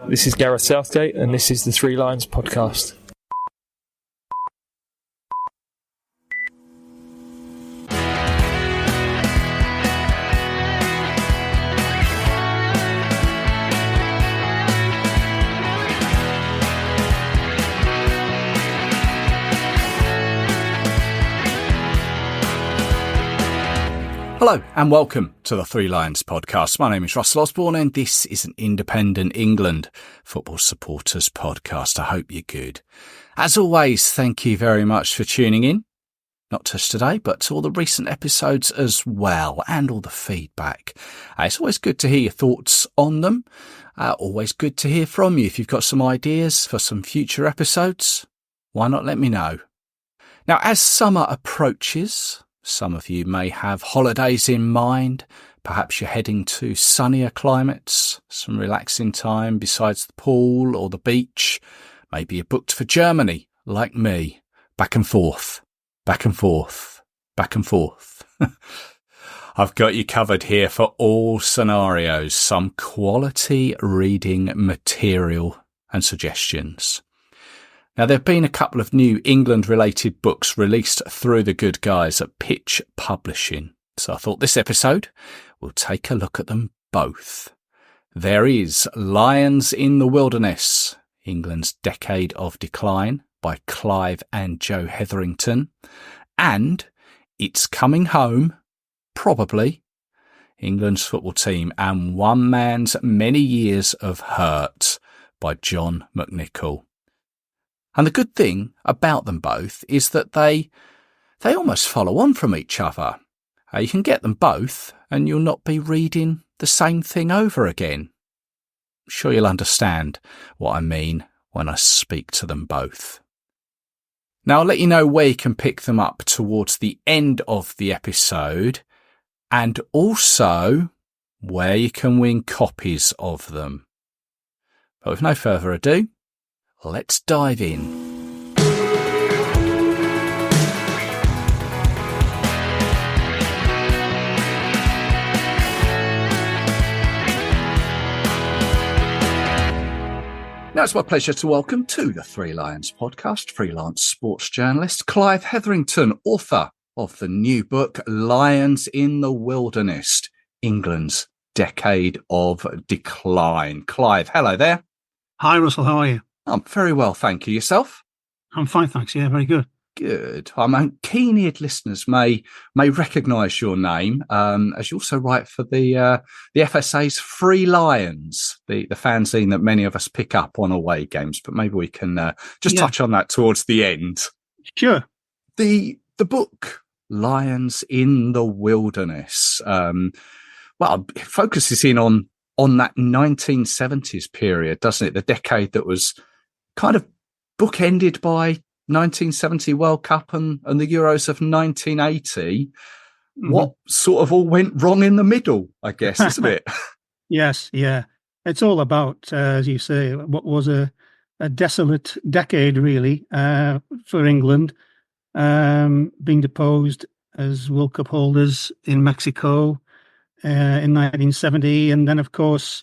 This is Gareth Southgate, and this is the Three Lions podcast. Hello and welcome to the Three Lions podcast. My name is Russell Osborne and this is an independent England football supporters podcast. I hope you're good. As always, thank you very much for tuning in. Not just today, but to all the recent episodes as well and all the feedback. It's always good to hear your thoughts on them. Always good to hear from you. If you've got some ideas for some future episodes, why not let me know? Now, as summer approaches, some of you may have holidays in mind. Perhaps you're heading to sunnier climates, some relaxing time besides the pool or the beach. Maybe you're booked for Germany, like me. Back and forth, back and forth, back and forth. I've got you covered here for all scenarios, some quality reading material and suggestions. Now, there have been a couple of new England-related books released through the good guys at Pitch Publishing. So I thought this episode will take a look at them both. There is Lions in the Wilderness, England's Decade of Decline by Clive and Joe Hetherington. And It's Coming Home, Probably, England's football team and one man's many years of hurt by John McNicoll. And the good thing about them both is that they almost follow on from each other. You can get them both and you'll not be reading the same thing over again. I'm sure you'll understand what I mean when I speak to them both. Now, I'll let you know where you can pick them up towards the end of the episode and also where you can win copies of them. But with no further ado, let's dive in. Now it's my pleasure to welcome to the Three Lions podcast, freelance sports journalist Clive Hetherington, author of the new book, Lions in the Wilderness, England's Decade of Decline. Clive, hello there. Hi, Russell. How are you? I'm very well, thank you. Yourself? I'm fine, thanks. Yeah, very good. Good. Keen-eared listeners may recognise your name, as you also write for the FSA's Free Lions, the fanzine that many of us pick up on away games. But maybe we can touch on that towards the end. Sure. The book Lions in the Wilderness, it focuses in on that 1970s period, doesn't it? The decade that was kind of bookended by 1970 World Cup and the Euros of 1980. Mm-hmm. What sort of all went wrong in the middle, I guess, isn't it? Yes, yeah. It's all about, as you say, what was a desolate decade, really, for England, being deposed as World Cup holders in Mexico in 1970, and then, of course,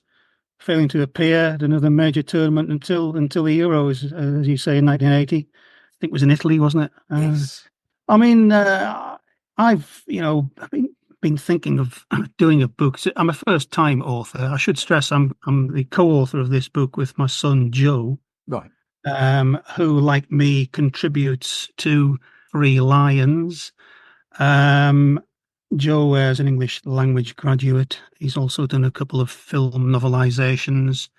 failing to appear at another major tournament until the Euros, as you say, in 1980. I think it was in Italy, wasn't it? Yes. I've been thinking of doing a book. I'm a first-time author. I should stress I'm the co-author of this book with my son Joe, right? Who, like me, contributes to Free Lions. Joe is an English language graduate. He's also done a couple of film novelizations.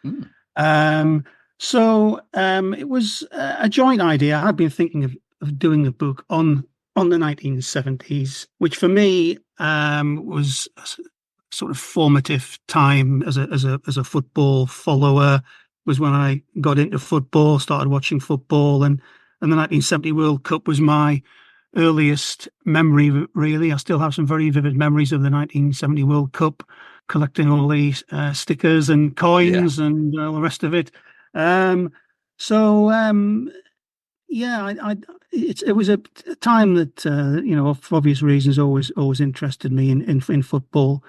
So it was a joint idea. I had been thinking of doing a book on the 1970s, which for me was a sort of formative time as a football follower. Was when I got into football, started watching football, and the 1970 World Cup was my earliest memory, really. I still have some very vivid memories of the 1970 World Cup, collecting all these stickers and coins and all the rest of it. It was a time that for obvious reasons always interested me in football.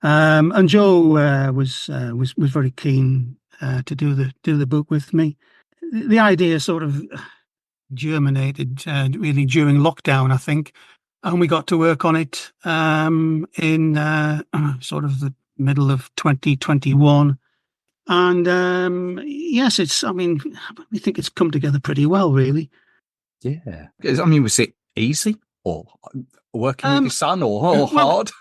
And Joe was very keen to do the book with me. The idea sort of germinated really during lockdown, I think, and we got to work on it in sort of the middle of 2021. And yes, we think it's come together pretty well, really. Yeah. I mean, was it easy or working with your son or hard?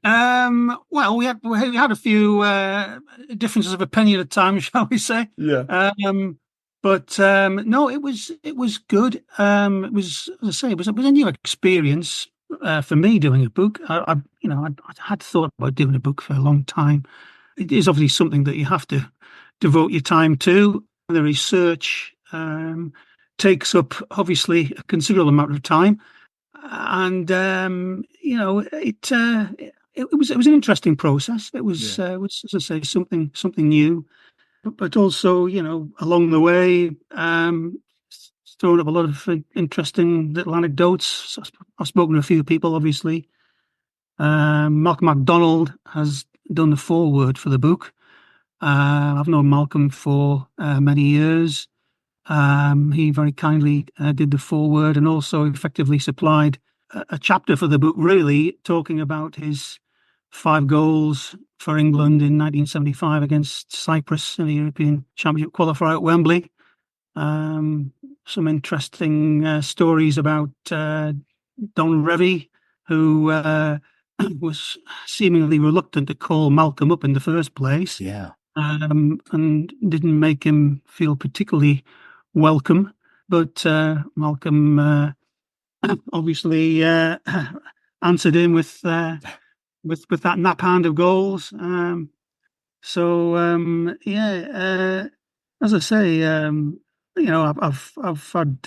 Well, we had a few differences of opinion at times, shall we say? Yeah. But no, it was good. It was, as I say, it was a new experience for me doing a book. I had thought about doing a book for a long time. It is obviously something that you have to devote your time to. The research takes up obviously a considerable amount of time, and it was an interesting process. It was, as I say, something new. But also, along the way, thrown up a lot of interesting little anecdotes. I've spoken to a few people, obviously. Malcolm MacDonald has done the foreword for the book. I've known Malcolm for many years. He very kindly did the foreword and also effectively supplied a chapter for the book, really talking about his 5 goals for England in 1975 against Cyprus in the European Championship qualifier at Wembley. Some interesting stories about Don Revie, who was seemingly reluctant to call Malcolm up in the first place. Yeah. And didn't make him feel particularly welcome. But Malcolm obviously answered him with that nap hand of goals. As I say, I've had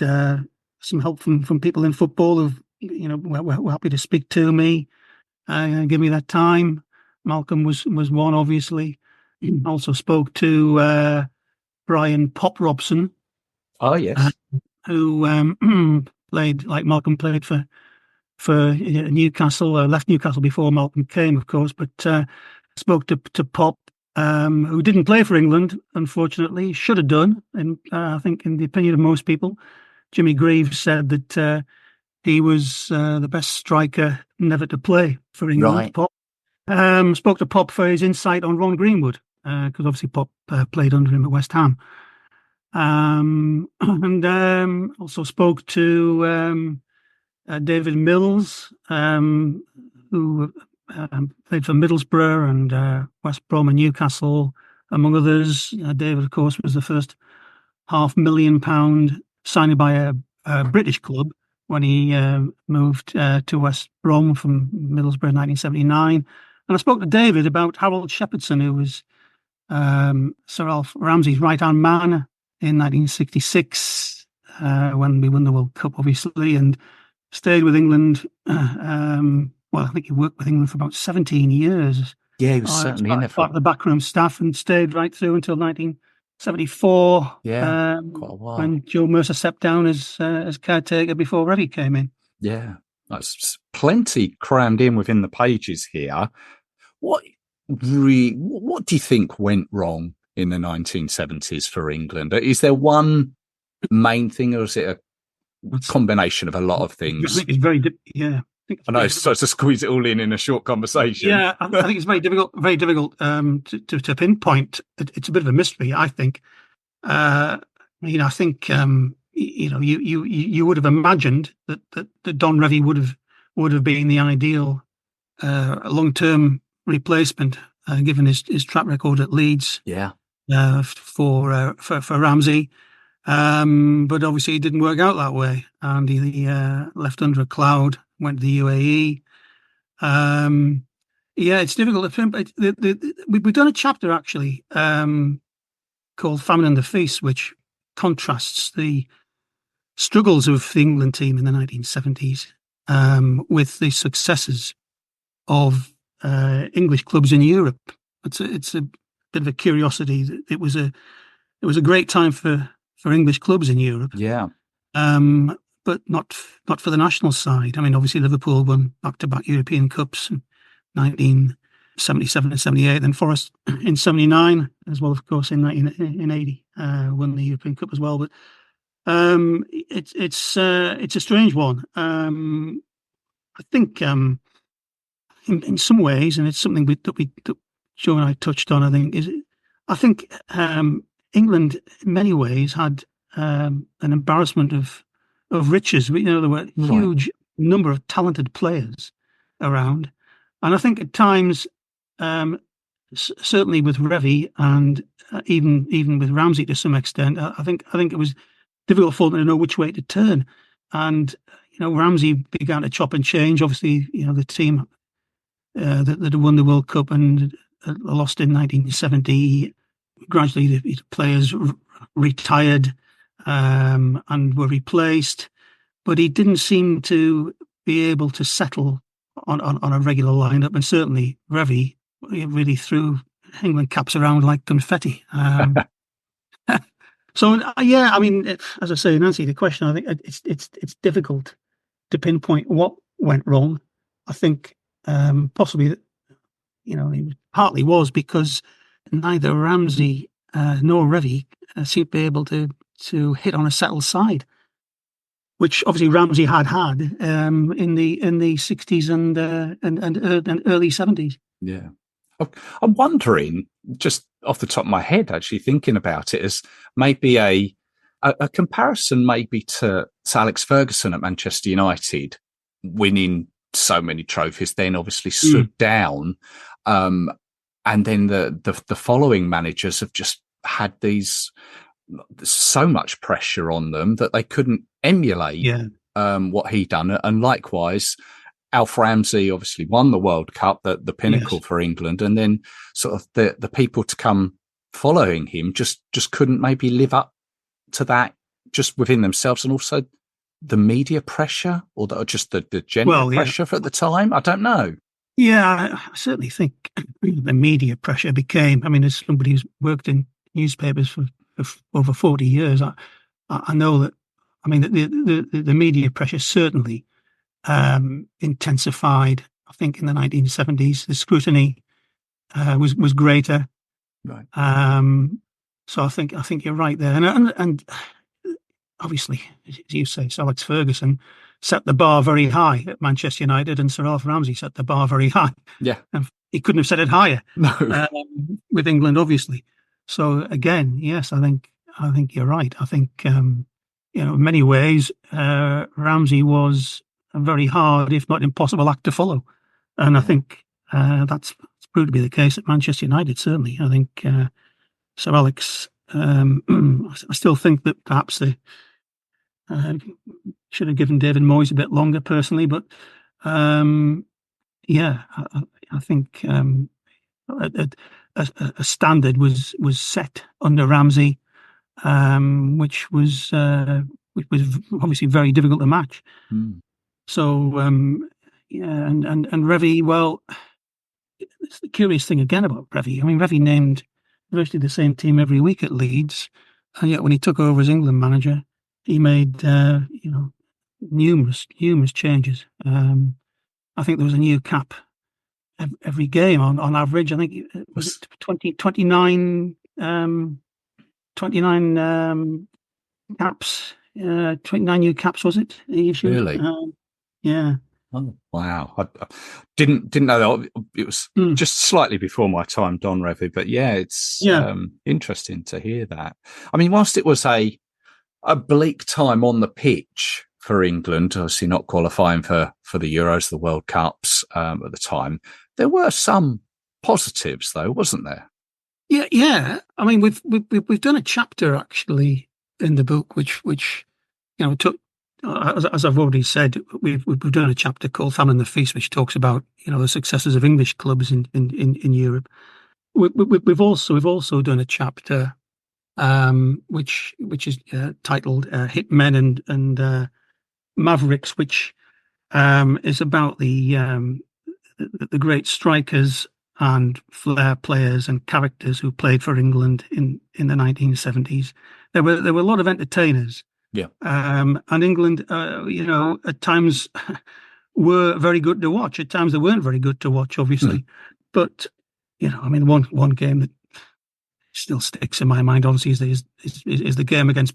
some help from people in football who've were happy to speak to me, give me that time. Malcolm was one, obviously. I also spoke to Brian Pop Robson. Oh yes, who played, like Malcolm, played for Newcastle. Left Newcastle before Malcolm came, of course. But spoke to Pop, who didn't play for England, unfortunately. Should have done, and I think, in the opinion of most people. Jimmy Greaves said that he was the best striker never to play for England. Right. Pop. Spoke to Pop for his insight on Ron Greenwood, because obviously Pop played under him at West Ham. And also spoke to David Mills, who played for Middlesbrough and West Brom and Newcastle, among others. David, of course, was the first £500,000 signing by a British club when he moved to West Brom from Middlesbrough in 1979. And I spoke to David about Harold Shepherdson, who was Sir Alf Ramsey's right-hand man in 1966, when we won the World Cup, obviously, and stayed with England. I think he worked with England for about 17 years. Yeah, he was certainly in there part of the backroom staff, and stayed right through until 1974. Yeah, quite a while. When Joe Mercer stepped down as caretaker before Revie came in. Yeah, that's plenty crammed in within the pages here. What do you think went wrong in the 1970s for England? Is there one main thing, or is it a combination of a lot of things? I think it's very I know, so to squeeze it all in a short conversation. Yeah, I think it's very difficult to pinpoint. It's a bit of a mystery, I think. I think you would have imagined that Don Revie would have been the ideal long-term replacement, given his track record at Leeds. Yeah. For Ramsey. But obviously it didn't work out that way, and he left under a cloud, went to the UAE. It's difficult to pinpoint. We've done a chapter actually called Famine and the Feast, which contrasts the struggles of the England team in the 1970s with the successes of English clubs in Europe. It's a bit of a curiosity. It was a great time for English clubs in Europe. Yeah. But not for the national side. I mean, obviously Liverpool won back-to-back European Cups in 77 and 78, and Forest in 79 as well, of course, in 80, won the European Cup as well. But it's a strange one. I think in some ways, and it's something that Joe and I touched on, I think England in many ways had an embarrassment of riches. There were huge number of talented players around, and I think at times, certainly with Revie and even with Ramsey to some extent, I think it was difficult for them to know which way to turn. And Ramsey began to chop and change. Obviously, the team that won the World Cup and lost in 1970. Gradually, the players retired and were replaced, but he didn't seem to be able to settle on a regular lineup. And certainly, Revie really threw England caps around like confetti. So yeah, I mean, as I say, in answer to the question, I think it's difficult to pinpoint what went wrong. I think possibly, it partly was because neither Ramsey nor Revie seemed to be able to hit on a settled side, which obviously Ramsey had in the 60s and early 70s. Yeah. I'm wondering, just off the top of my head, actually thinking about it, as maybe a comparison maybe to Alex Ferguson at Manchester United, winning so many trophies, then obviously stood down. And then the following managers have just had so much pressure on them that they couldn't emulate what he done. And likewise, Alf Ramsey obviously won the World Cup, the pinnacle for England, and then sort of the people to come following him just couldn't maybe live up to that just within themselves, and also the media pressure or just the general pressure at the time. I don't know. Yeah, I certainly think the media pressure became. I mean, as somebody who's worked in newspapers for over 40 years, I know that. I mean, the media pressure certainly intensified. I think in the 1970s, the scrutiny was greater. Right. So I think you're right there, and obviously, as you say, Sir Alex Ferguson set the bar very high at Manchester United, and Sir Alf Ramsey set the bar very high. Yeah, and he couldn't have set it higher. No, with England, obviously. So again, yes, I think you're right. I think in many ways, Ramsey was a very hard, if not impossible, act to follow, and I think that's proved to be the case at Manchester United. Certainly, I think Sir Alex. I still think that perhaps they should have given David Moyes a bit longer, personally, but I think a standard was set under Ramsey, which was obviously very difficult to match. So and Revie, well, it's the curious thing again about Revie. I mean, Revie named virtually the same team every week at Leeds, and yet when he took over as England manager, he made numerous changes. I think there was a new cap every game on average. I think it was 29 caps, 29 new caps, was it? Really? Yeah. Oh, wow. I didn't know that. It was just slightly before my time, Don Revie, but it's interesting to hear that. I mean, whilst it was a bleak time on the pitch for England, obviously not qualifying for the Euros, the World Cups at the time, there were some positives, though, wasn't there? Yeah. I mean, we've done a chapter actually in the book, which took. As I've already said, we've done a chapter called "Famine and the Feast," which talks about the successes of English clubs in Europe. We've also done a chapter which is titled "Hit Men and Mavericks," which is about the great strikers and flair players and characters who played for England in the 1970s. There were a lot of entertainers. Yeah. And England, at times were very good to watch. At times they weren't very good to watch, obviously. But one game that still sticks in my mind, obviously, is the game against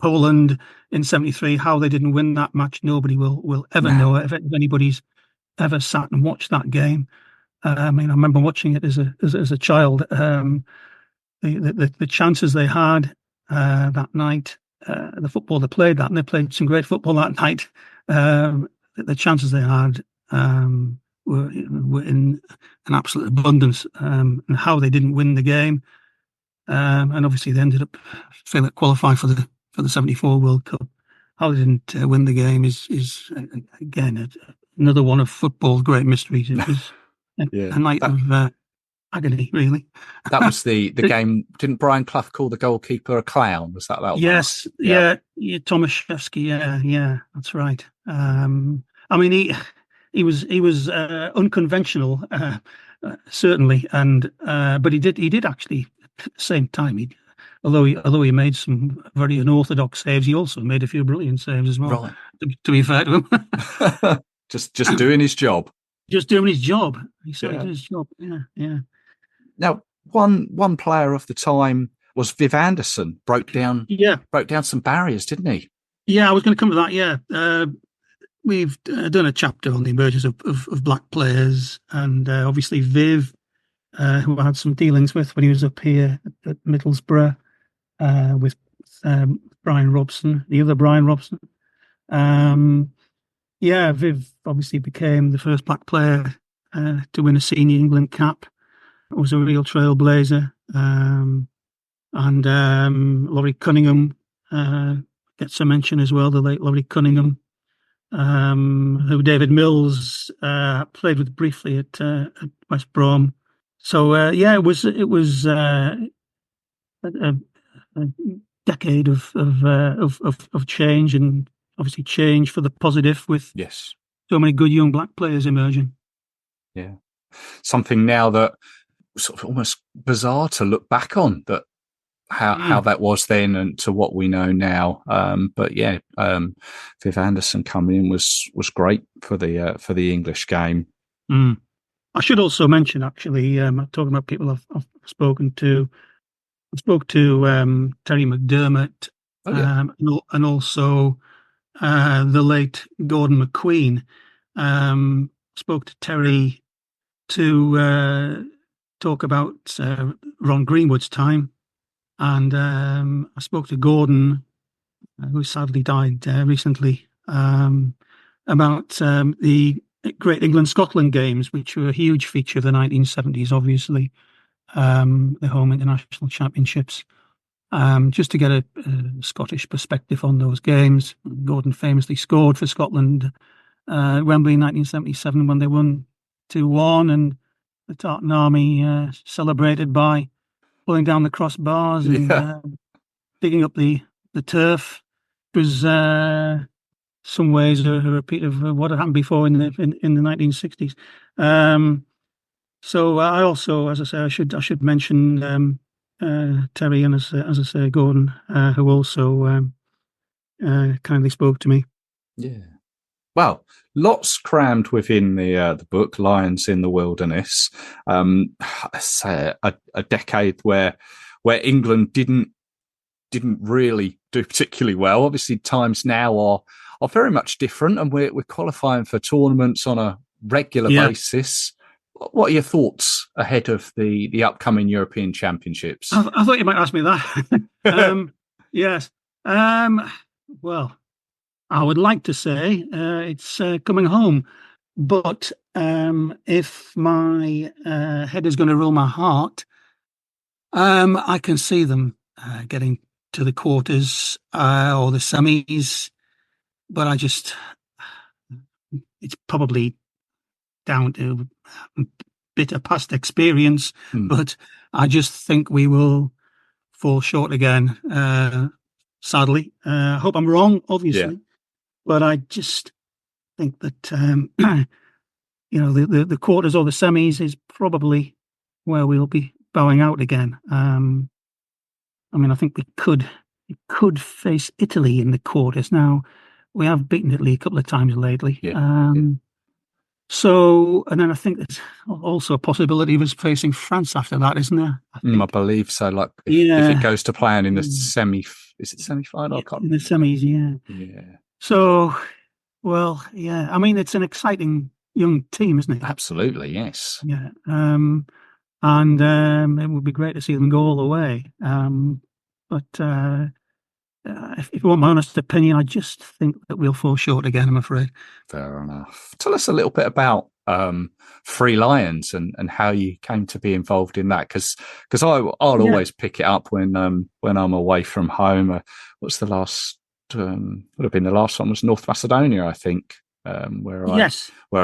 Poland in '73. How they didn't win that match, nobody will ever know. If anybody's ever sat and watched that game, I remember watching it as a child. The chances they had that night, the football they played that, and they played some great football that night. The chances they had were in an absolute abundance, and how they didn't win the game. And obviously they ended up failing to qualify for the '74 World Cup. How they didn't win the game is again another one of football's great mysteries. It was a night of agony, really. That was the game. Didn't Brian Clough call the goalkeeper a clown? Was that one? Yes, yeah, Tomaszewski. Yeah, that's right. He was unconventional, certainly, and but he did actually at the same time. Although he made some very unorthodox saves, he also made a few brilliant saves as well. Right. To be fair to him, just doing his job. Just doing his job. He certainly did his job. Yeah. Now, one player of the time was Viv Anderson. Broke down some barriers, didn't he? Yeah, I was going to come to that. Yeah, we've done a chapter on the emergence of black players, and obviously Viv, who I had some dealings with when he was up here at Middlesbrough, with Brian Robson, the other Brian Robson. Viv obviously became the first black player to win a senior England cap. It was a real trailblazer. And Laurie Cunningham gets a mention as well, the late Laurie Cunningham, who David Mills played with briefly at West Brom. So it was a decade of change, and obviously change for the positive, with so many good young black players emerging. Yeah, something now that sort of almost bizarre to look back on, that how that was then and to what we know now. Viv Anderson coming in was great for the English game. I should also mention, actually, talking about people I've spoken to. I spoke to Terry McDermott, and also the late Gordon McQueen. Spoke to Terry to talk about Ron Greenwood's time, and I spoke to Gordon, who sadly died recently, about the Great England-Scotland games, which were a huge feature of the 1970s, obviously, the home international championships. Just to get a Scottish perspective on those games, Gordon famously scored for Scotland at Wembley in 1977 when they won 2-1, and the Tartan Army celebrated by pulling down the crossbars and digging up the turf. It was some ways a repeat of what had happened before in the 1960s. So I also, as I say, I should mention Terry and, as I say, Gordon, who also kindly spoke to me. Yeah. Well, lots crammed within the book, Lions in the Wilderness. Say a decade where England didn't really do particularly well. Obviously, times now are very much different, and we're qualifying for tournaments on a regular basis. What are your thoughts ahead of the upcoming European Championships? I thought you might ask me that. Yes. Well, I would like to say it's coming home, but if my head is going to rule my heart, I can see them getting to the quarters or the semis, but it's probably down to a bit of past experience, but I just think we will fall short again, sadly. I hope I'm wrong, obviously, but I just think that, the quarters or the semis is probably where we'll be bowing out again. I think we could face Italy in the quarters. Now, we have beaten Italy a couple of times lately. So, and then I think there's also a possibility of us facing France after that, isn't there? I believe so. Like if it goes to plan in the is it semi-final? In the semis, yeah. Yeah. So, well, yeah. I mean, it's an exciting young team, isn't it? Absolutely, yes. Yeah. And it would be great to see them go all the way. But if you want my honest opinion, I just think that we'll fall short again, I'm afraid. Fair enough. Tell us a little bit about Three Lions and how you came to be involved in that, because I'll always pick it up when I'm away from home. What's the last? Would have been the last one was North Macedonia, I think, where I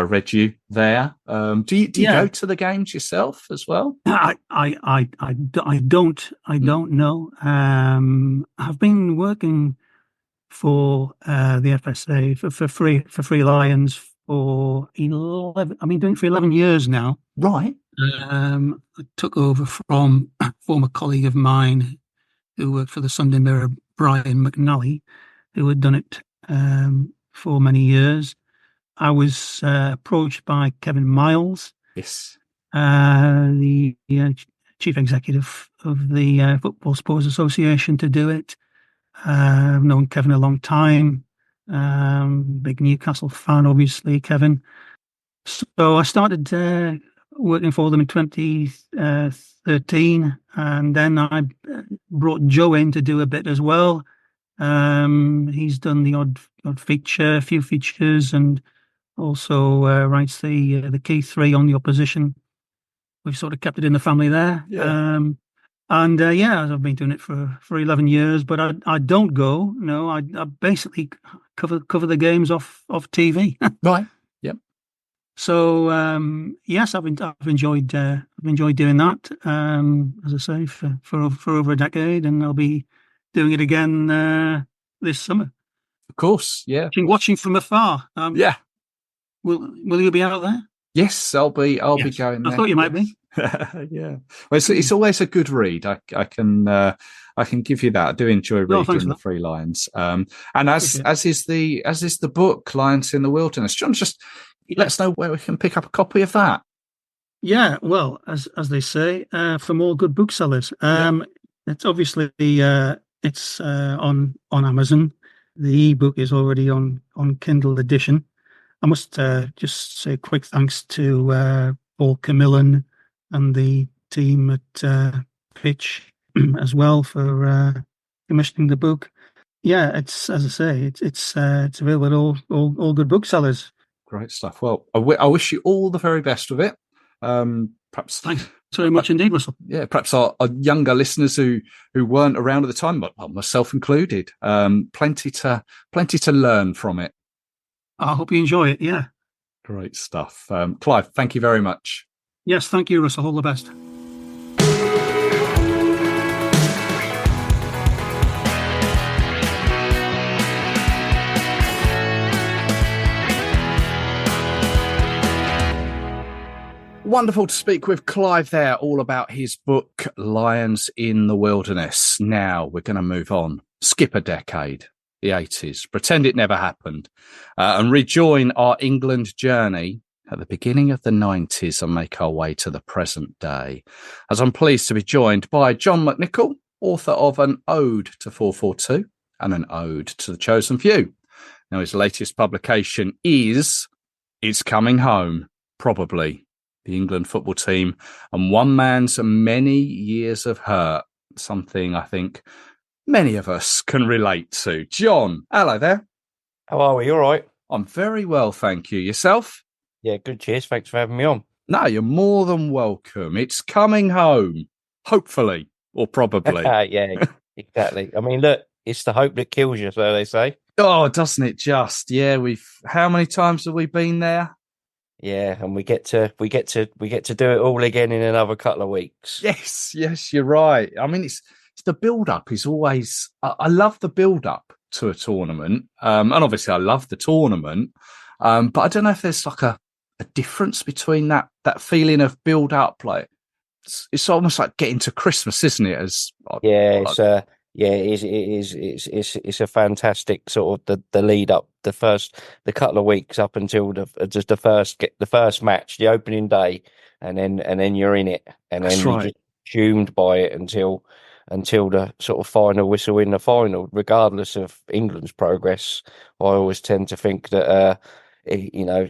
read you there. Do you go to the games yourself as well? I don't know. I've been working for the FSA for Free Lions for 11. I've been doing it for 11 years now. Right. I took over from a former colleague of mine who worked for the Sunday Mirror, Brian McNally, who had done it for many years. I was approached by Kevin Miles, yes, the chief executive of the Football Supporters Association, to do it. I've known Kevin a long time. Big Newcastle fan, obviously, Kevin. So I started working for them in 2013, and then I brought Joe in to do a bit as well. He's done the odd feature, a few features, and also writes the key three on the opposition. We've sort of kept it in the family there. Yeah. I've been doing it for 11 years, but I don't go. No, I basically cover the games off TV. Right. Yep. So yes, I've enjoyed doing that. As I say, for over a decade, and I'll be doing it again this summer. Of course, yeah. Watching from afar. Yeah. Will you be out there? Yes, I'll be going there. I thought you might be. Yeah. Well, it's always a good read. I can give you that. I do enjoy reading the Three Lions. And as is the book Lions in the Wilderness. John, just let us know where we can pick up a copy of that. Yeah, well, as they say, from all good booksellers. It's obviously it's on Amazon. The ebook is already on Kindle edition. I must just say quick thanks to Paul Camillan and the team at Pitch as well for commissioning the book. Yeah, it's, as I say, it's available at all good booksellers. Great stuff. Well, I wish you all the very best with it. Perhaps thanks very much indeed, Russell. Yeah, perhaps our younger listeners who weren't around at the time, but myself included, plenty to learn from it. I hope you enjoy it. Yeah. Great stuff. Clive, thank you very much. Yes, thank you, Russell. All the best. Wonderful to speak with Clive there, all about his book, Lions in the Wilderness. Now we're going to move on. Skip a decade. The 80s, pretend it never happened, and rejoin our England journey at the beginning of the 90s and make our way to the present day. As I'm pleased to be joined by John McNicoll, author of An Ode to 442 and An Ode to the Chosen Few. Now, his latest publication is It's Coming Home, probably, the England football team, and one man's many years of hurt, something I think many of us can relate to. John, hello there. How are we? You all right? I'm very well, thank you. Yourself? Yeah, good. Cheers. Thanks for having me on. No, you're more than welcome. It's coming home, hopefully, or probably. Yeah, exactly. I mean, look, it's the hope that kills you, so they say. Oh, doesn't it just? Yeah, how many times have we been there? Yeah, and we get to do it all again in another couple of weeks. Yes, you're right. I mean, it's the build-up is always... I love the build-up to a tournament, and obviously I love the tournament, but I don't know if there's like a difference between that feeling of build-up. Like it's almost like getting to Christmas, isn't it? It is. It's a fantastic sort of the lead-up the couple of weeks up until the first match, the opening day, and then you're in it, and That's then you're right. just consumed by it until the sort of final whistle in the final. Regardless of England's progress, I always tend to think that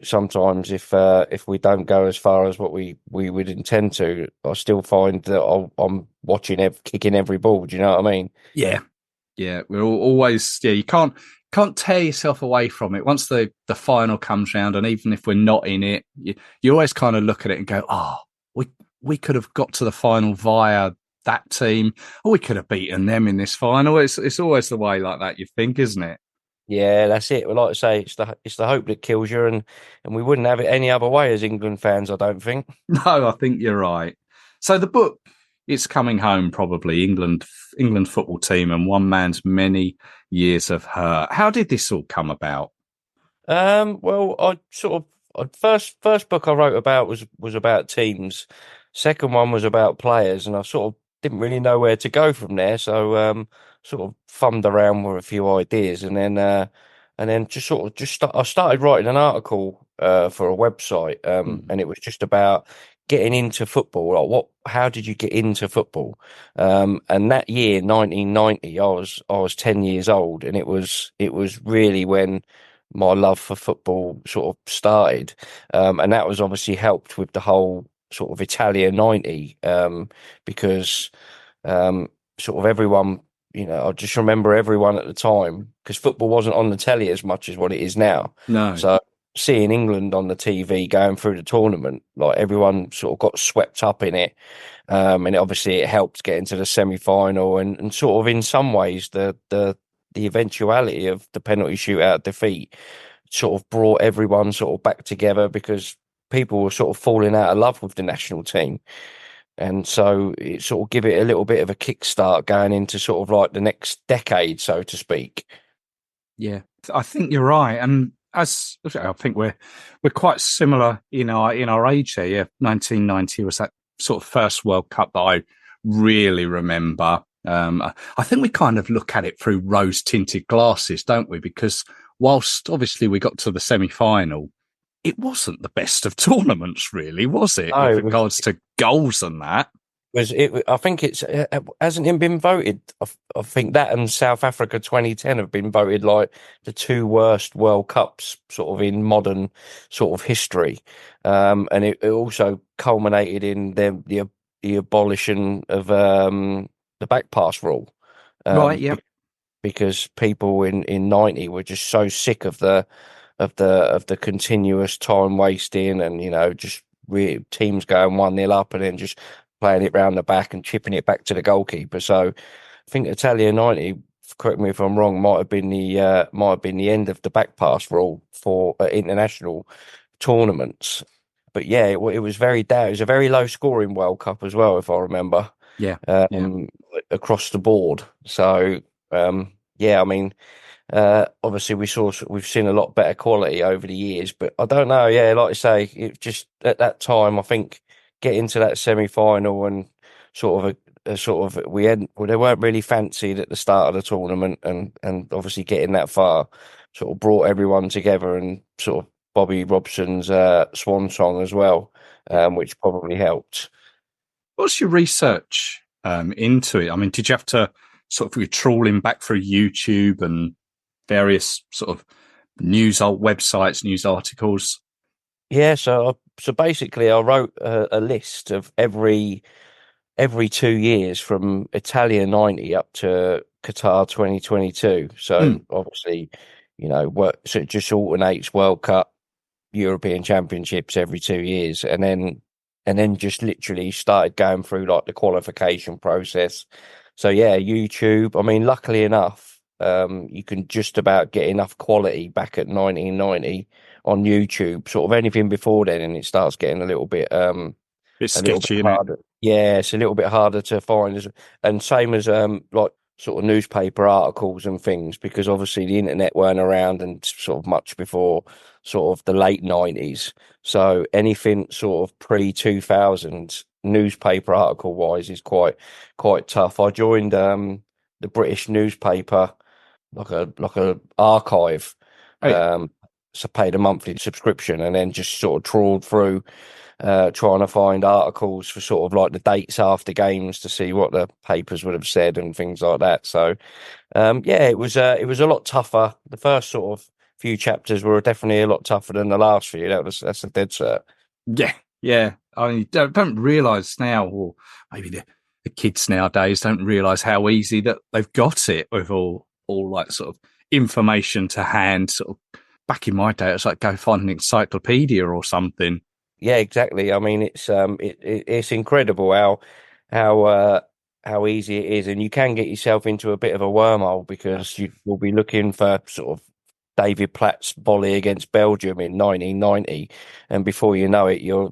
sometimes if we don't go as far as what we would intend to, I still find that I'm watching kicking every ball. Do you know what I mean? Yeah. We're always you can't tear yourself away from it once the final comes round, and even if we're not in it, you always kind of look at it and go, we could have got to the final via that team, or we could have beaten them in this final. It's always the way like that, you think, isn't it? Yeah, that's it. Well, like I say, it's the hope that kills you, and we wouldn't have it any other way as England fans, I don't think. No, I think you're right. So the book, it's coming home, probably England football team and one man's many years of hurt. How did this all come about? Well, first book I wrote about was about teams. Second one was about players, and I sort of didn't really know where to go from there. So sort of thumbed around with a few ideas, and then I started writing an article for a website, and it was just about getting into football. Like how did you get into football? And that year, 1990, I was 10 years old, and it was really when my love for football sort of started, and that was obviously helped with the whole sort of Italia 90, because sort of everyone, I just remember everyone at the time, because football wasn't on the telly as much as what it is now. No. So seeing England on the TV going through the tournament, like everyone sort of got swept up in it, and obviously it helped get into the semi-final, and sort of in some ways the eventuality of the penalty shootout defeat sort of brought everyone sort of back together, because people were sort of falling out of love with the national team. And so it sort of give it a little bit of a kickstart going into sort of like the next decade, so to speak. Yeah, I think you're right. And as I think we're quite similar in our age there. Yeah, 1990 was that sort of first World Cup that I really remember. I think we kind of look at it through rose-tinted glasses, don't we? Because whilst obviously we got to the semi-final, it wasn't the best of tournaments, really, was it? No, with regards to goals and that. I think it's hasn't it been voted? I think that and South Africa 2010 have been voted like the two worst World Cups sort of in modern sort of history, and it also culminated in the abolition of the back pass rule, Right? Yeah. because people in 90 were just so sick of the continuous time wasting, and just teams going 1-0 up and then just playing it round the back and chipping it back to the goalkeeper. So I think Italia 90, correct me if I'm wrong, might have been the end of the back pass rule for international tournaments. But yeah, it was very down. It was a very low scoring World Cup as well, if I remember. Yeah. Across the board. So I mean, obviously we've seen a lot better quality over the years, but I don't know. Yeah, like I say, it just at that time, I think getting to that semi-final and they weren't really fancied at the start of the tournament, and obviously getting that far sort of brought everyone together, and sort of Bobby Robson's swan song as well, which probably helped. What's your research into it? I mean, did you have to sort of trawling back through YouTube and various sort of news websites, news articles? Yeah, so basically, I wrote a list of every 2 years from Italia 90 up to Qatar 2022. So obviously, so it just alternates World Cup, European Championships every 2 years, and then just literally started going through like the qualification process. So yeah, YouTube. I mean, luckily enough, you can just about get enough quality back at 1990 on YouTube. Sort of anything before then, and it starts getting a little bit It's sketchy, harder. Yeah, it's a little bit harder to find, and same as like sort of newspaper articles and things, because obviously the internet weren't around and sort of much before sort of the late 90s. So anything sort of pre-2000 newspaper article wise is quite tough. I joined the British newspaper like a archive Oh, yeah. So paid a monthly subscription and then just sort of trawled through trying to find articles for sort of like the dates after games to see what the papers would have said and things like that. So yeah, it was a lot tougher. The first sort of few chapters were definitely a lot tougher than the last few. That's a dead cert. Yeah, yeah. I mean, don't realise now, or maybe the kids nowadays don't realise how easy that they've got it with all like sort of information to hand. Sort of back in my day, it's like go find an encyclopedia or something. Yeah, exactly. I mean, it's incredible how easy it is, and you can get yourself into a bit of a wormhole because you will be looking for sort of David Platt's volley against Belgium in 1990, and before you know it, you're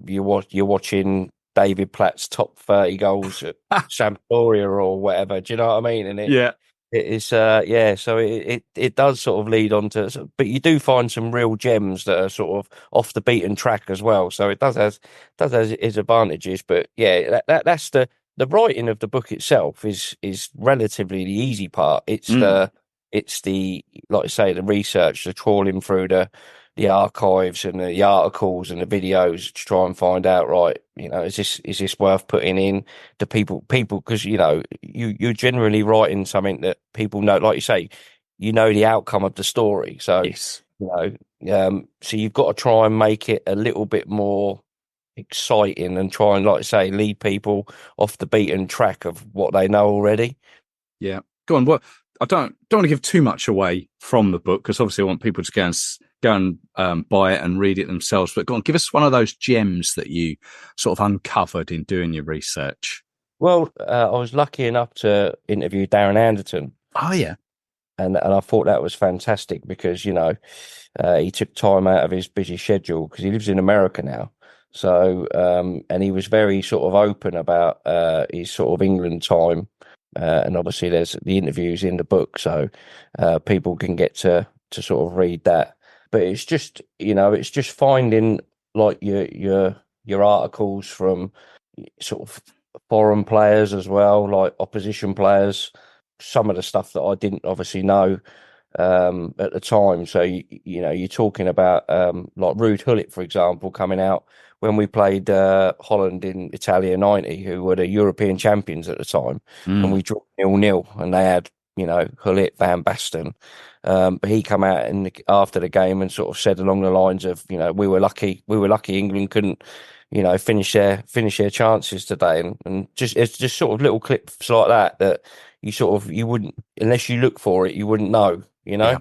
watching David Platt's top 30 goals at Sampdoria or whatever. Do you know what I mean? And Yeah. it is, yeah. So it does sort of lead on to, but you do find some real gems that are sort of off the beaten track as well. So it does has its advantages. But yeah, that's the writing of the book itself is relatively the easy part. It's the like I say, the research, the trawling through the archives and the articles and the videos to try and find out, right, you know, is this worth putting in to people, because, you know, you're generally writing something that people know, like you say, you know, the outcome of the story. So, Yes. you know, so you've got to try and make it a little bit more exciting and try and, like I say, lead people off the beaten track of what they know already. Yeah. Go on. Well, I don't want to give too much away from the book because obviously I want people to go and buy it and read it themselves. But go on, give us one of those gems that you sort of uncovered in doing your research. Well, I was lucky enough to interview Darren Anderton. Oh, yeah. And I thought that was fantastic because, you know, he took time out of his busy schedule because he lives in America now. So, and he was very sort of open about his sort of England time. And obviously there's the interviews in the book, so people can get to sort of read that. But it's just, you know, it's just finding like your articles from sort of foreign players as well, like opposition players, some of the stuff that I didn't obviously know at the time. So, you know, you're talking about like Ruud Gullit, for example, coming out when we played Holland in Italia 90, who were the European champions at the time, and we drew 0-0, and they had, you know, Gullit, Van Basten. But he come out after the game and sort of said along the lines of, you know, we were lucky England couldn't, you know, finish their chances today, and just it's just sort of little clips like that you wouldn't, unless you look for it, you wouldn't know, you know. Yeah.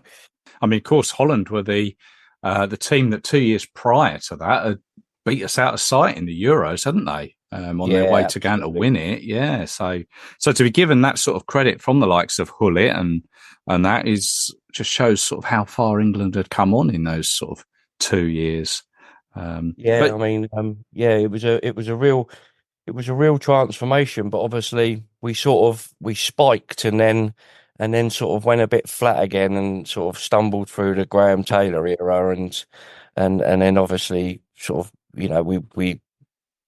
I mean, of course, Holland were the team that 2 years prior to that had beat us out of sight in the Euros, hadn't they? On their way to going to win it, yeah. So to be given that sort of credit from the likes of Gullit and that is just shows sort of how far England had come on in those sort of 2 years. I mean, it was a real transformation. But obviously, we spiked and then sort of went a bit flat again and sort of stumbled through the Graham Taylor era and then obviously sort of, you know, we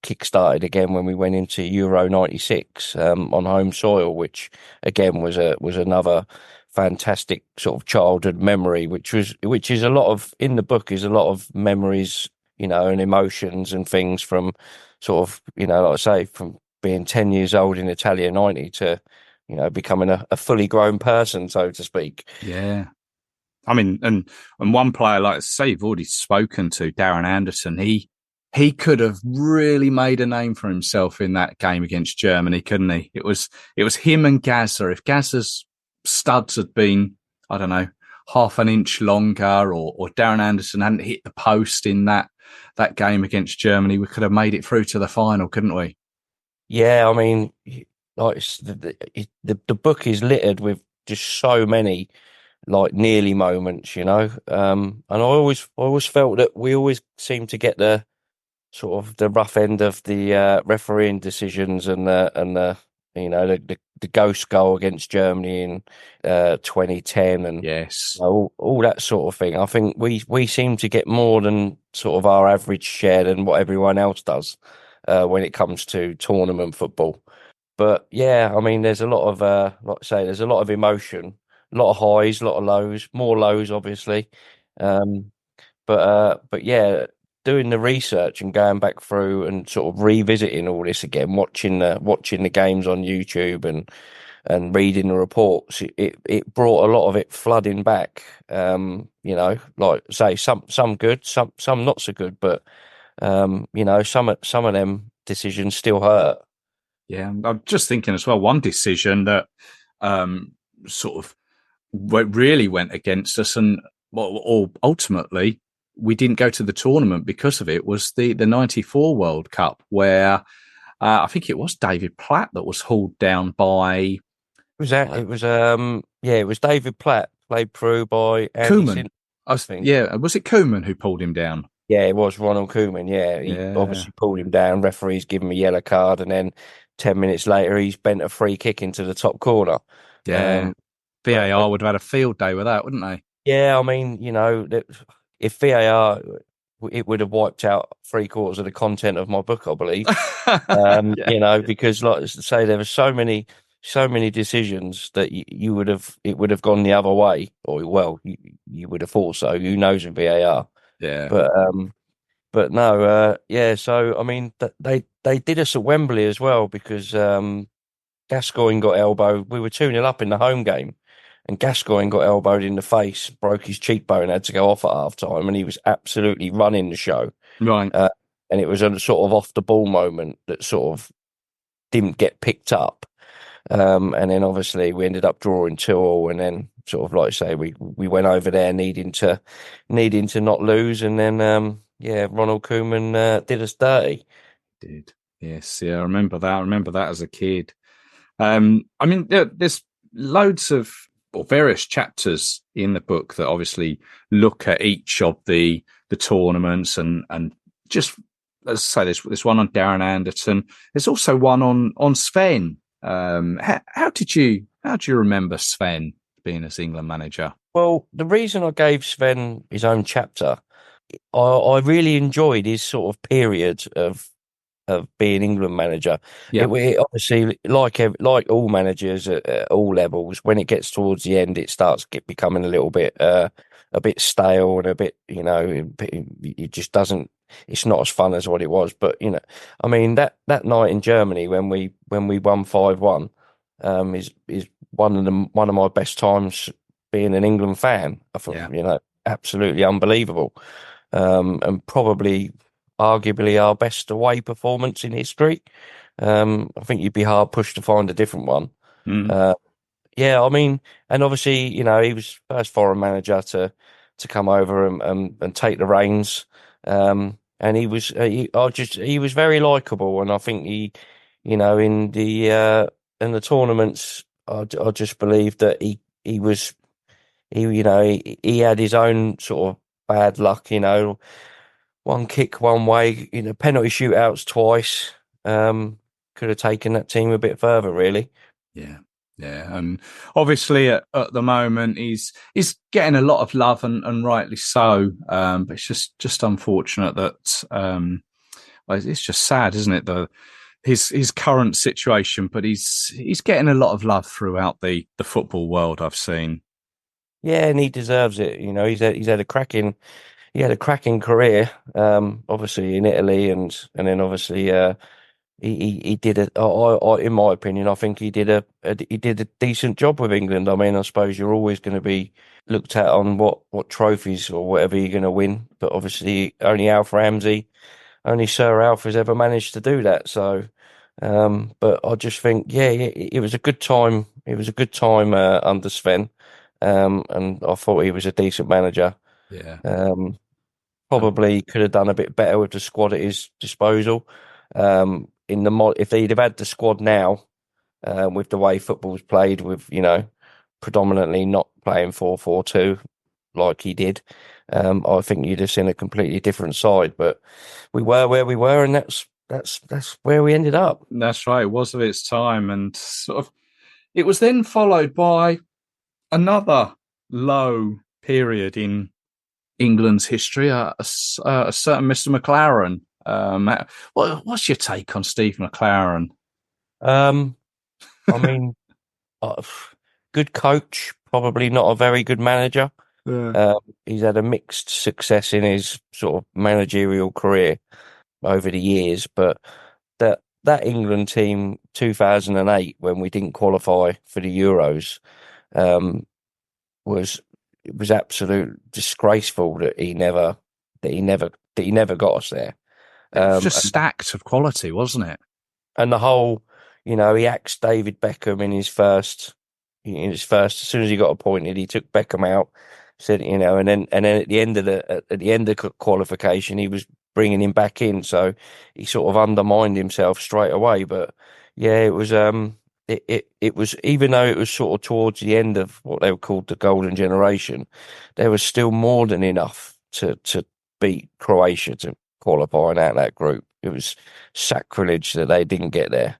kick-started again when we went into Euro 96 on home soil, which again was another fantastic sort of childhood memory, which is a lot of, in the book, is a lot of memories, you know, and emotions and things from sort of, you know, like I say, from being 10 years old in Italia 90 to, you know, becoming a fully grown person, so to speak. Yeah. I mean, and one player, like I say, you've already spoken to, Darren Anderton, he could have really made a name for himself in that game against Germany, couldn't he? It was him and Gazza. If Gazza's studs had been, I don't know, half an inch longer, or Darren Anderton hadn't hit the post in that game against Germany, we could have made it through to the final, couldn't we? Yeah, I mean, like the book is littered with just so many like nearly moments, you know. And I always felt that we always seem to get the sort of the rough end of the refereeing decisions and the you know the ghost goal against Germany in 2010 and yes, all that sort of thing. I think we seem to get more than sort of our average share than what everyone else does when it comes to tournament football. But yeah, I mean, there's a lot of like I say, there's a lot of emotion, a lot of highs, a lot of lows, more lows obviously. But yeah, doing the research and going back through and sort of revisiting all this again, watching the games on YouTube and reading the reports, it brought a lot of it flooding back. Like say some good, some not so good, but some of them decisions still hurt. Yeah, I'm just thinking as well. One decision that sort of really went against us, and or ultimately we didn't go to the tournament because of it, was the '94 World Cup, where I think it was David Platt that was hauled down by. It was David Platt, played through by Andy Koeman. Sin, I think. Yeah, was it Koeman who pulled him down? Yeah, it was Ronald Koeman. Yeah, he Yeah, obviously pulled him down. Referees give him a yellow card, and then 10 minutes later, he's bent a free kick into the top corner. yeah. VAR would have had a field day with that, wouldn't they? Yeah, I mean, if VAR, it would have wiped out 3/4 of the content of my book, I believe. Because like I say, there were so many decisions that it would have gone the other way, or well, you would have thought so. Who knows with VAR? Yeah, but no, yeah. So I mean, they did us at Wembley as well because Gascoigne got elbowed. We were 2-0 up in the home game, and Gascoigne got elbowed in the face, broke his cheekbone, had to go off at half time, and he was absolutely running the show. right. And it was a sort of off the ball moment that sort of didn't get picked up. And then obviously we ended up drawing 2-2, and then sort of like I say, we went over there needing to not lose, and then Ronald Koeman did us dirty. Did. Yes, yeah, I remember that. I remember that as a kid. I mean, there's loads of various chapters in the book that obviously look at each of the tournaments and just, as I say, there's one on Darren Anderton. There's also one on Sven. How do you remember Sven being as England manager? Well, the reason I gave Sven his own chapter, I really enjoyed his sort of period of being England manager. Yeah. It obviously, like all managers at all levels, when it gets towards the end, it starts becoming a little bit stale and a bit, it just doesn't. It's not as fun as what it was. But I mean that night in Germany when we won 5-1, is one of my best times being an England fan. I thought, absolutely unbelievable, and probably arguably our best away performance in history. I think you'd be hard pushed to find a different one. Yeah, I mean, and obviously, he was first foreign manager to come over and take the reins. And he was very likable, and I think he, in the tournaments, I just believe that he had his own sort of bad luck, one kick one way, penalty shootouts twice. Could have taken that team a bit further, really. Yeah. And obviously at the moment he's getting a lot of love and rightly so. But it's just unfortunate that it's just sad, isn't it? His current situation, but he's getting a lot of love throughout the football world, I've seen. Yeah, and he deserves it. He's had a cracking. He had a cracking career, obviously in Italy, and then obviously he did in my opinion, I think he did a decent job with England. I mean, I suppose you're always going to be looked at on what trophies or whatever you're going to win, but obviously only Sir Alf has ever managed to do that. So, but I just think, it was a good time. It was a good time under Sven, and I thought he was a decent manager. Yeah. Probably could have done a bit better with the squad at his disposal. If he'd have had the squad now, with the way football's played, with predominantly not playing 4-4-2 like he did, I think you'd have seen a completely different side. But we were where we were, and that's where we ended up. That's right. It was of its time, and sort of it was then followed by another low period in England's history, a certain Mr. McLaren. What's your take on Steve McLaren? I mean, good coach, probably not a very good manager. He's had a mixed success in his sort of managerial career over the years, but that England team 2008, when we didn't qualify for the Euros, was absolute disgraceful that he never got us there. It was just stacked of quality, wasn't it? And the whole, he axed David Beckham in his first. As soon as he got appointed, he took Beckham out. Said, and then at the end of qualification, he was bringing him back in. So he sort of undermined himself straight away. But yeah, it was it was, even though it was sort of towards the end of what they were called the golden generation, there was still more than enough to beat Croatia to qualify out of that group. It was sacrilege that they didn't get there.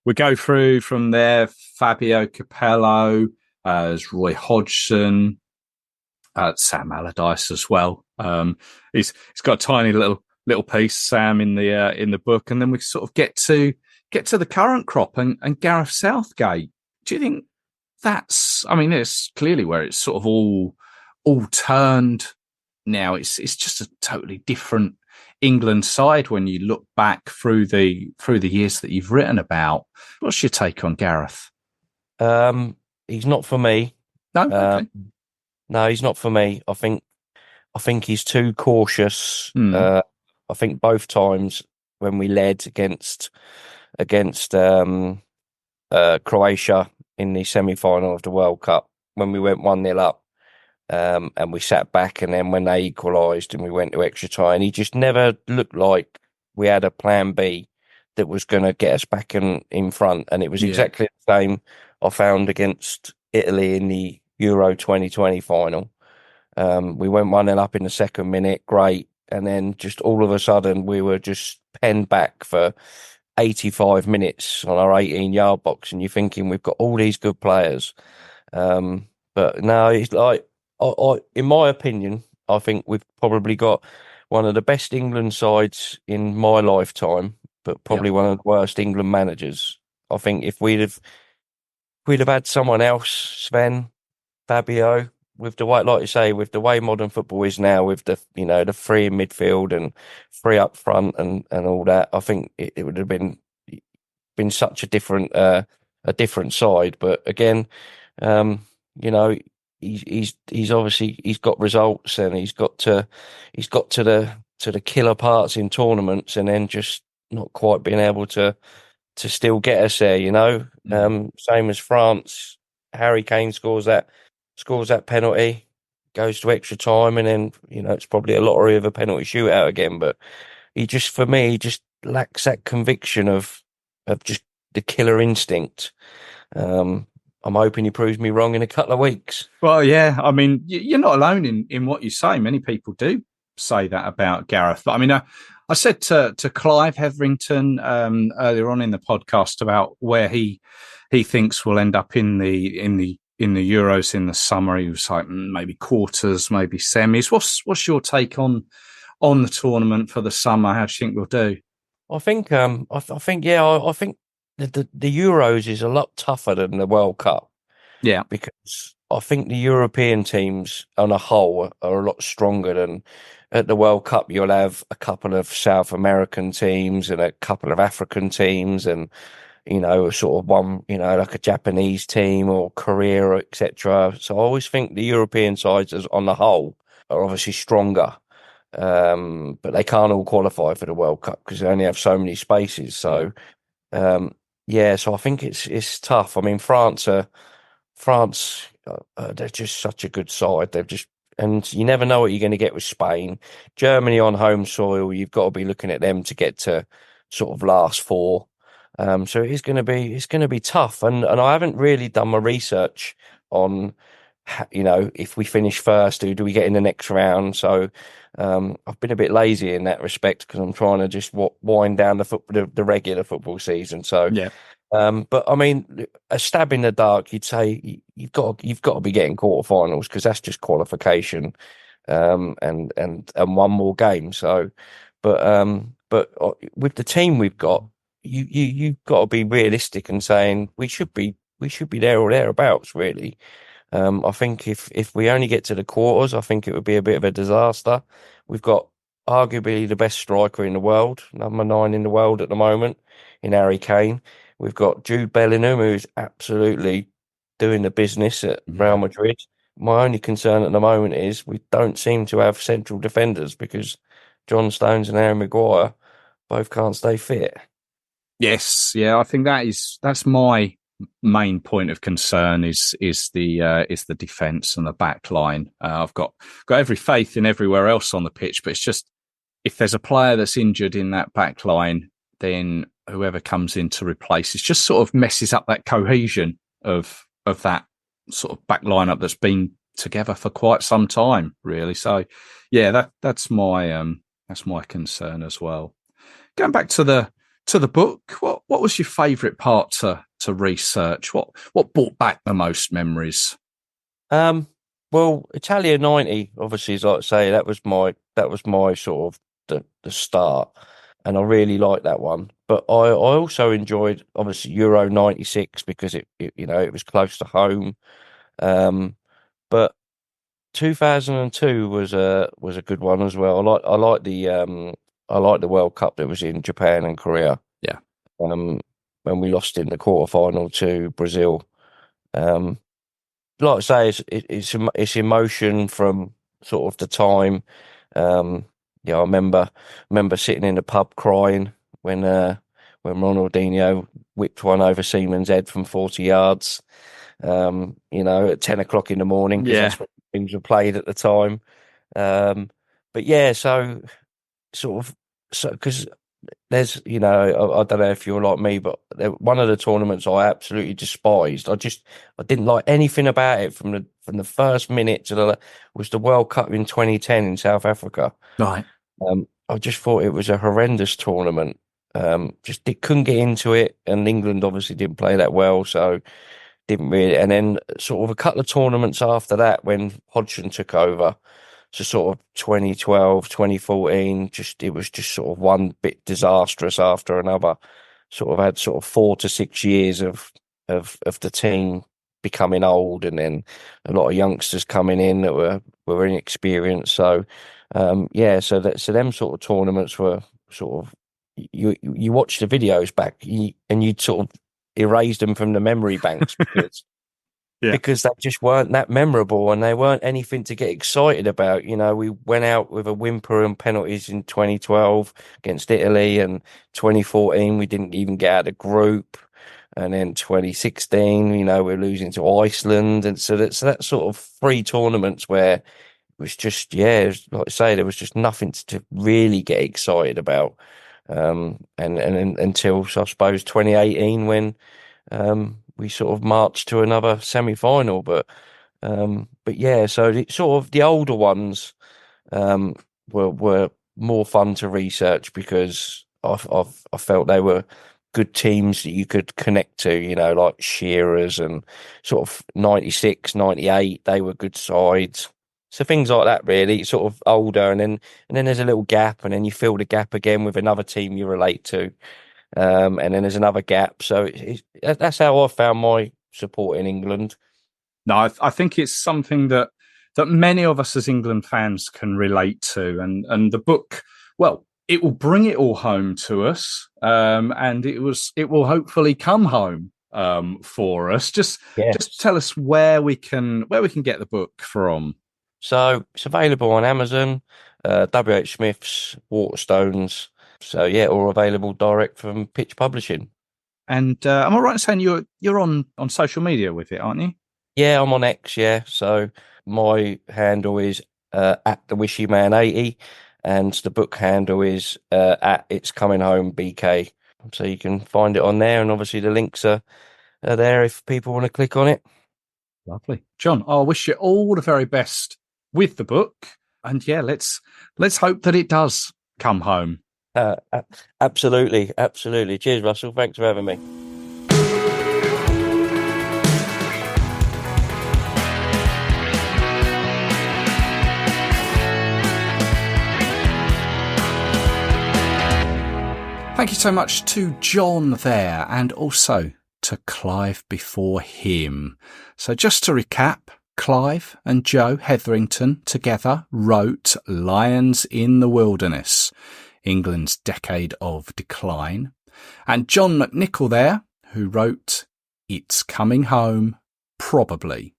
We go through from there. Fabio Capello, Roy Hodgson, Sam Allardyce as well. He's got a tiny little piece, Sam, in the book, and then we sort of get to the current crop and Gareth Southgate. Do you think that's? I mean, it's clearly where it's sort of all turned now. It's just a totally different England side when you look back through the years that you've written about. What's your take on Gareth? He's not for me. No, okay. No, he's not for me. I think he's too cautious. I think both times when we led against Croatia in the semi-final of the World Cup, when we went 1-0 up, and we sat back, and then when they equalised and we went to extra time, he just never looked like we had a plan B that was going to get us back in front. And it was exactly the same I found against Italy in the Euro 2020 final. We went 1-0 up in the second minute, great, and then just all of a sudden we were just penned back for 85 minutes on our 18-yard box, and you're thinking we've got all these good players. But no, it's like, in my opinion, I think we've probably got one of the best England sides in my lifetime, but probably one of the worst England managers. I think if we'd have had someone else, Sven, Fabio, with the way, like you say, with the way modern football is now, with the the three in midfield and three up front and all that, I think it would have been such a different side. But again, he's obviously got results, and he's got to the killer parts in tournaments, and then just not quite being able to still get us there. Same as France. Harry Kane scores that penalty, goes to extra time, and then it's probably a lottery of a penalty shootout again. But he just lacks that conviction of just the killer instinct. I'm hoping he proves me wrong in a couple of weeks. Well, yeah, I mean, you're not alone in what you say. Many people do say that about Gareth. But I mean, I said to Clive Hetherington earlier on in the podcast about where he thinks we'll end up in the Euros in the summer. He was like maybe quarters, maybe semis. What's your take on the tournament for the summer? How do you think we'll do? I think I think the Euros is a lot tougher than the World Cup. Yeah, because I think the European teams on a whole are a lot stronger than at the World Cup. You'll have a couple of South American teams and a couple of African teams, and sort of one, like a Japanese team or Korea, etc. So I always think the European sides on the whole are obviously stronger. But they can't all qualify for the World Cup because they only have so many spaces. So, so I think it's tough. I mean, France, they're just such a good side. And you never know what you're going to get with Spain. Germany on home soil, you've got to be looking at them to get to sort of last four. So it's going to be tough. And I haven't really done my research on, if we finish first, who do we get in the next round? So I've been a bit lazy in that respect because I'm trying to just wind down the regular football season. So yeah. But I mean, a stab in the dark, you'd say you've got to be getting quarterfinals because that's just qualification, and one more game. So, but with the team we've got, you've got to be realistic and saying we should be there or thereabouts, really. I think if we only get to the quarters, I think it would be a bit of a disaster. We've got arguably the best striker in the world, number 9 in the world at the moment, in Harry Kane. We've got Jude Bellingham, who's absolutely doing the business at Real Madrid. My only concern at the moment is we don't seem to have central defenders because John Stones and Harry Maguire both can't stay fit. Yes, yeah, I think that's my main point of concern is the defence and the back line. I've got every faith in everywhere else on the pitch, but it's just if there's a player that's injured in that back line, then whoever comes in to replace it just sort of messes up that cohesion of that sort of back lineup that's been together for quite some time, really. So, yeah, that's my concern as well. Going back to the book, what was your favourite part to research? What brought back the most memories? Well, Italia 90, obviously, as I say, that was my sort of the start, and I really liked that one. But I also enjoyed obviously Euro 96 because it was close to home. But 2002 was a good one as well. I like the World Cup that was in Japan and Korea. Yeah. When we lost in the quarterfinal to Brazil. Like I say, it's emotion from sort of the time. I remember sitting in the pub crying when Ronaldinho whipped one over Seaman's head from 40 yards. At 10 o'clock in the morning because that's when things were played at the time. But yeah, so because there's, I don't know if you're like me, but one of the tournaments I absolutely despised. I didn't like anything about it from the first minute was the World Cup in 2010 in South Africa. Right. I just thought it was a horrendous tournament. Couldn't get into it, and England obviously didn't play that well, so didn't really. And then sort of a couple of tournaments after that when Hodgson took over. So sort of 2012, 2014, it was just sort of one bit disastrous after another. Sort of had sort of 4 to 6 years of the team becoming old, and then a lot of youngsters coming in that were inexperienced. So so them sort of tournaments were sort of you watch the videos back and you'd sort of erase them from the memory banks because. Yeah. Because they just weren't that memorable and they weren't anything to get excited about. We went out with a whimper and penalties in 2012 against Italy, and 2014 we didn't even get out of the group, and then 2016 we're losing to Iceland, and so that's sort of 3 tournaments where it was just like I say, there was just nothing to really get excited about, and until I suppose 2018 when we sort of marched to another semi-final, but yeah. So the older ones were more fun to research because I felt they were good teams that you could connect to. Like Shearer's and sort of 96, 98. They were good sides. So things like that, really, sort of older, and then there's a little gap, and then you fill the gap again with another team you relate to. And then there's another gap. So that's how I found my support in England. No, I think it's something that many of us as England fans can relate to. And the book, well, it will bring it all home to us. And it will hopefully come home for us. Just tell us where we can get the book from. So it's available on Amazon, WH Smith's, Waterstones. So yeah, all available direct from Pitch Publishing. And am I right in saying you're on social media with it, aren't you? Yeah, I'm on X. Yeah, so my handle is at the Wishy Man 80, and the book handle is at It's Coming Home BK. So you can find it on there, and obviously the links are there if people want to click on it. Lovely, John. I wish you all the very best with the book, and yeah, let's hope that it does come home. Absolutely. Cheers, Russell. Thanks for having me. Thank you so much to John there, and also to Clive before him. So just to recap, Clive and Joe Hetherington together wrote Lions in the Wilderness, England's Decade of Decline, and John McNicoll there, who wrote It's Coming Home, Probably.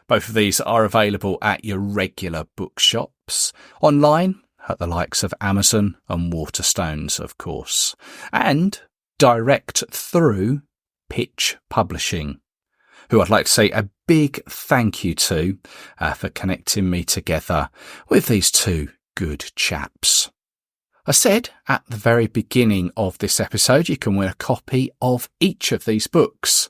Both of these are available at your regular bookshops, online at the likes of Amazon and Waterstones, of course, and direct through Pitch Publishing, who I'd like to say a big thank you to for connecting me together with these two good chaps. I said at the very beginning of this episode you can win a copy of each of these books.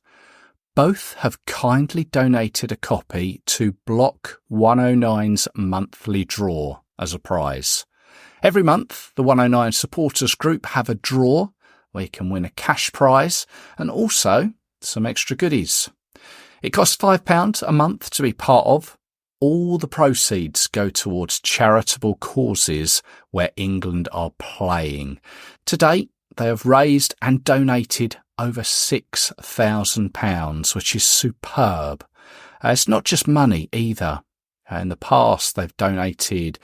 Both have kindly donated a copy to Block 109's monthly draw as a prize. Every month, the 109 supporters group have a draw where you can win a cash prize and also some extra goodies. It costs £5 a month to be part of. All the proceeds go towards charitable causes where England are playing. To date, they have raised and donated over £6,000, which is superb. It's not just money either. In the past, they've donated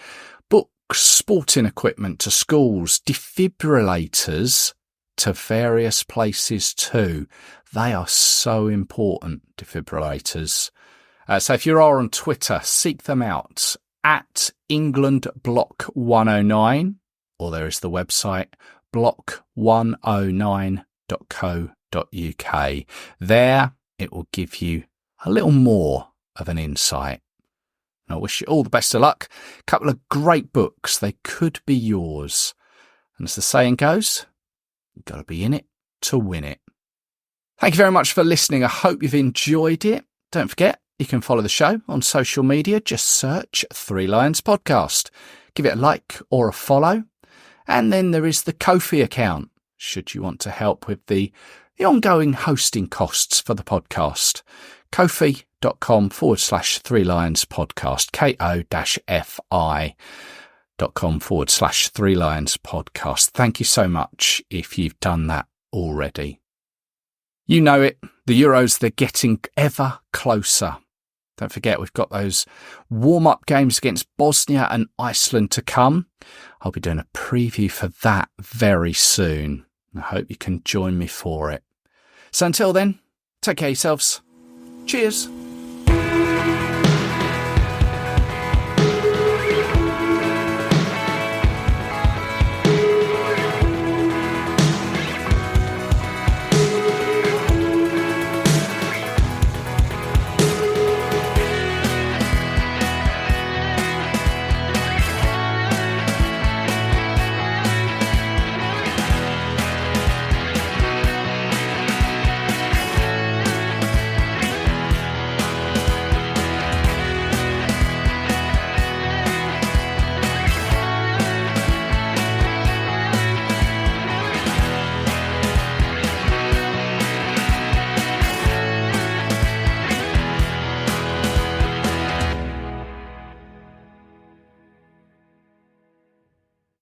books, sporting equipment to schools, defibrillators to various places too. They are so important, defibrillators. So if you are on Twitter, seek them out at England Block 109, or there is the website block109.co.uk. There it will give you a little more of an insight. And I wish you all the best of luck. A couple of great books. They could be yours. And as the saying goes, you've got to be in it to win it. Thank you very much for listening. I hope you've enjoyed it. Don't forget, you can follow the show on social media. Just search Three Lions Podcast. Give it a like or a follow. And then there is the Ko-fi account, should you want to help with the ongoing hosting costs for the podcast. Ko-fi.com/Three Lions Podcast. ko-fi.com/Three Lions Podcast. Thank you so much if you've done that already. You know it, the Euros, they're getting ever closer. Don't forget, we've got those warm-up games against Bosnia and Iceland to come. I'll be doing a preview for that very soon. I hope you can join me for it. So until then, take care of yourselves. Cheers.